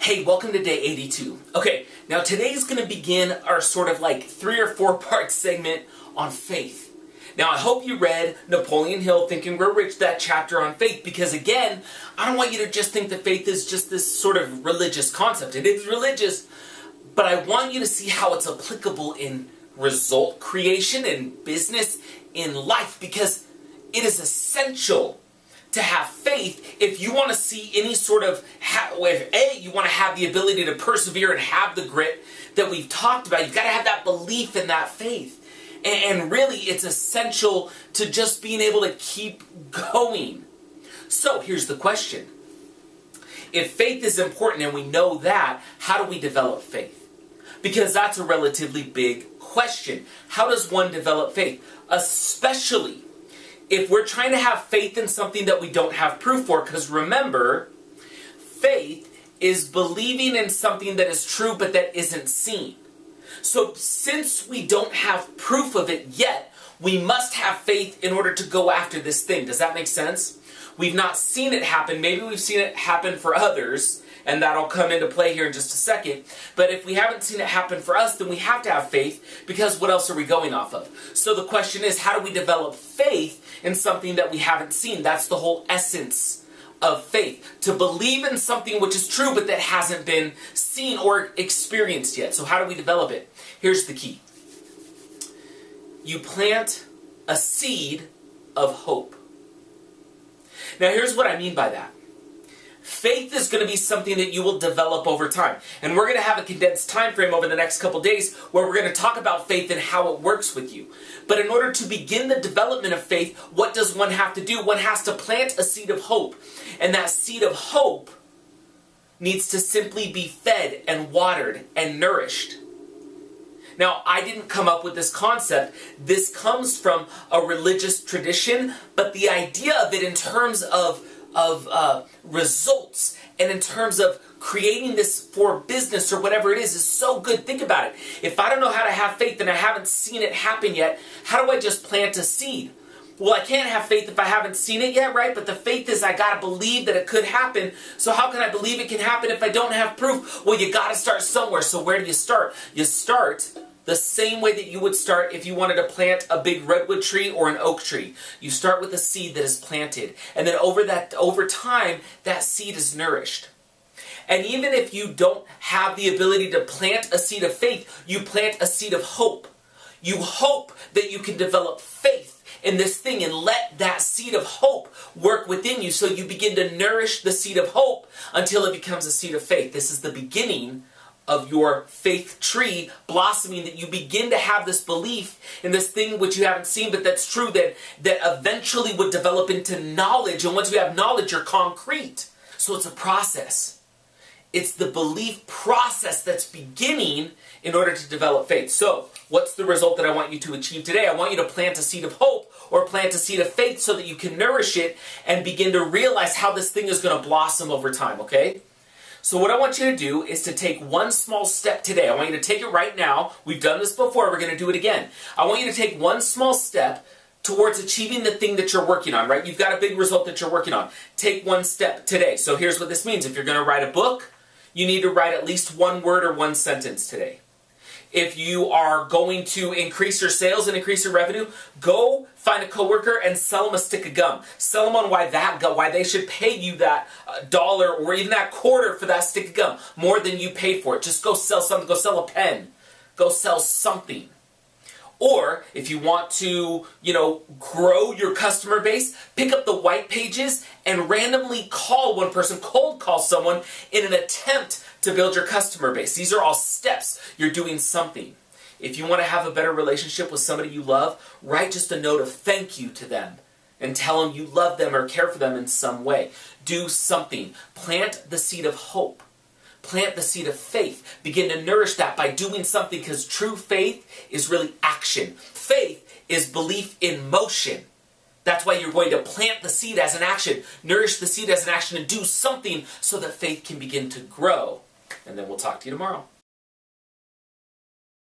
Hey, welcome to day 82. Okay, now today's going to begin our sort of like 3 or 4 part segment on faith. Now I hope you read Napoleon Hill, Think and Grow Rich, that chapter on faith, because again, I don't want you to just think that faith is just this sort of religious concept. It is religious, but I want you to see how it's applicable in result creation, in business, in life, because it is essential to have faith if you want to see any sort of, if you want to have the ability to persevere and have the grit that we've talked about. You've got to have that belief in that faith. And really, it's essential to just being able to keep going. So here's the question. If faith is important and we know that, how do we develop faith? Because that's a relatively big question. How does one develop faith? Especially if we're trying to have faith in something that we don't have proof for, because remember, faith is believing in something that is true but that isn't seen. So since we don't have proof of it yet, we must have faith in order to go after this thing. Does that make sense? We've not seen it happen. Maybe we've seen it happen for others, and that'll come into play here in just a second. But if we haven't seen it happen for us, then we have to have faith, because what else are we going off of? So the question is, how do we develop faith in something that we haven't seen? That's the whole essence of faith. To believe in something which is true but that hasn't been seen or experienced yet. So how do we develop it? Here's the key. You plant a seed of hope. Now here's what I mean by that. Faith is going to be something that you will develop over time. And we're going to have a condensed time frame over the next couple days where we're going to talk about faith and how it works with you. But in order to begin the development of faith, what does one have to do? One has to plant a seed of hope. And that seed of hope needs to simply be fed and watered and nourished. Now, I didn't come up with this concept. This comes from a religious tradition, but the idea of it in terms of results and in terms of creating this for business or whatever it is so good. Think about it. If I don't know how to have faith and I haven't seen it happen yet, how do I just plant a seed? Well, I can't have faith if I haven't seen it yet, right? But the faith is I got to believe that it could happen. So how can I believe it can happen if I don't have proof? Well, you got to start somewhere. So where do you start? You start the same way that you would start if you wanted to plant a big redwood tree or an oak tree. You start with a seed that is planted. And then over time, that seed is nourished. And even if you don't have the ability to plant a seed of faith, you plant a seed of hope. You hope that you can develop faith in this thing and let that seed of hope work within you. So you begin to nourish the seed of hope until it becomes a seed of faith. This is the beginning of your faith tree blossoming, that you begin to have this belief in this thing which you haven't seen, but that's true, that eventually would develop into knowledge. And once you have knowledge, you're concrete. So it's a process. It's the belief process that's beginning in order to develop faith. So what's the result that I want you to achieve today? I want you to plant a seed of hope or plant a seed of faith so that you can nourish it and begin to realize how this thing is going to blossom over time, okay? So what I want you to do is to take one small step today. I want you to take it right now. We've done this before. We're going to do it again. I want you to take one small step towards achieving the thing that you're working on, right? You've got a big result that you're working on. Take one step today. So here's what this means. If you're going to write a book, you need to write at least one word or one sentence today. If you are going to increase your sales and increase your revenue, go find a coworker and sell them a stick of gum. Sell them on why they should pay you that dollar or even that quarter for that stick of gum, more than you paid for it. Just go sell something. Go sell a pen. Go sell something. Or if you want to, grow your customer base, pick up the white pages and randomly call one person, cold call someone in an attempt to build your customer base. These are all steps. You're doing something. If you want to have a better relationship with somebody you love, write just a note of thank you to them and tell them you love them or care for them in some way. Do something. Plant the seed of hope. Plant the seed of faith. Begin to nourish that by doing something, because true faith is really action. Faith is belief in motion. That's why you're going to plant the seed as an action, nourish the seed as an action, and do something so that faith can begin to grow. And then we'll talk to you tomorrow.